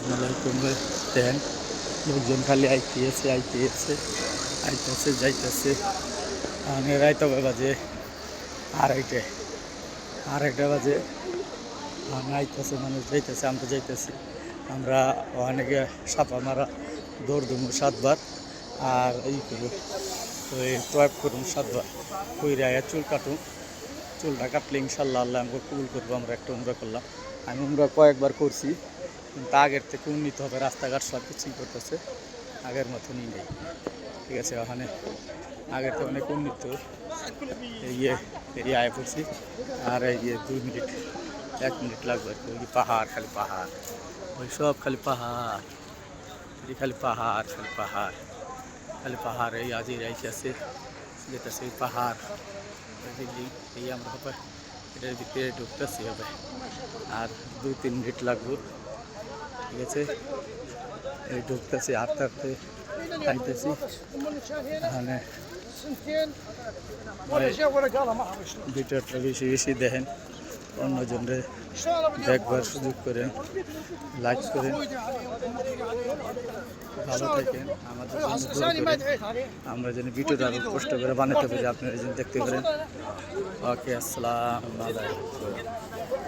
আসসালামাইকুম ভাই। দেখেন লোকজন খালি আইতেছে যাইতেছে। আমি রাইত বাজে আড়াইটে আড়াইটা বাজে। আমি আইতেছে মানুষ যাইতেছে, আমরা যাইতেছি। আমরা অনেকে সাপা মারা দৌড় দেবো 7 বার, আর এই করবো ওই টয়েপ করুন 7 বার। কইরা চুল কাটুন, চুলটা কাটলে ইনশাল্লাহ আল্লাহ আমাকে কবুল করবো। আমরা একটা উমরা করলাম। আমি উমরা কয়েকবার করছি, কিন্তু আগের থেকে উন্নীত হবে। রাস্তাঘাট সব কিছুই করতেছে, আগের মতনই নেই। ঠিক আছে, ওখানে আগের থেকে অনেক উন্নীত এই আয় পড়ছি। আর এই 2 মিনিট 1 মিনিট লাগবে আর কি। ওই পাহাড়, খালি পাহাড়, ওই সব খালি পাহাড়, খালি পাহাড়, খালি পাহাড়, খালি পাহাড়। এই আজই আছে যেতেছে এই পাহাড়। এই আমরা হবে এটার ভিতরে ঢুকতেছি হবে, আর 2-3 মিনিট লাগবে। ঠিক আছে, এই ঢুকতেছি, হাঁটতে হাঁটতে খাইতেছি। মানে ভিডিওটা বেশি বেশি দেখেন, অন্যজনের দেখবার সুযোগ করেন, লাইক করেন, ভালো থাকেন। আমাদের আমরা যেন ভিডিওটা আরো কষ্ট করে বানাতে পারি, আপনারা যেন দেখতে পারেন। ওকে, আসসালাম আলাইকুম।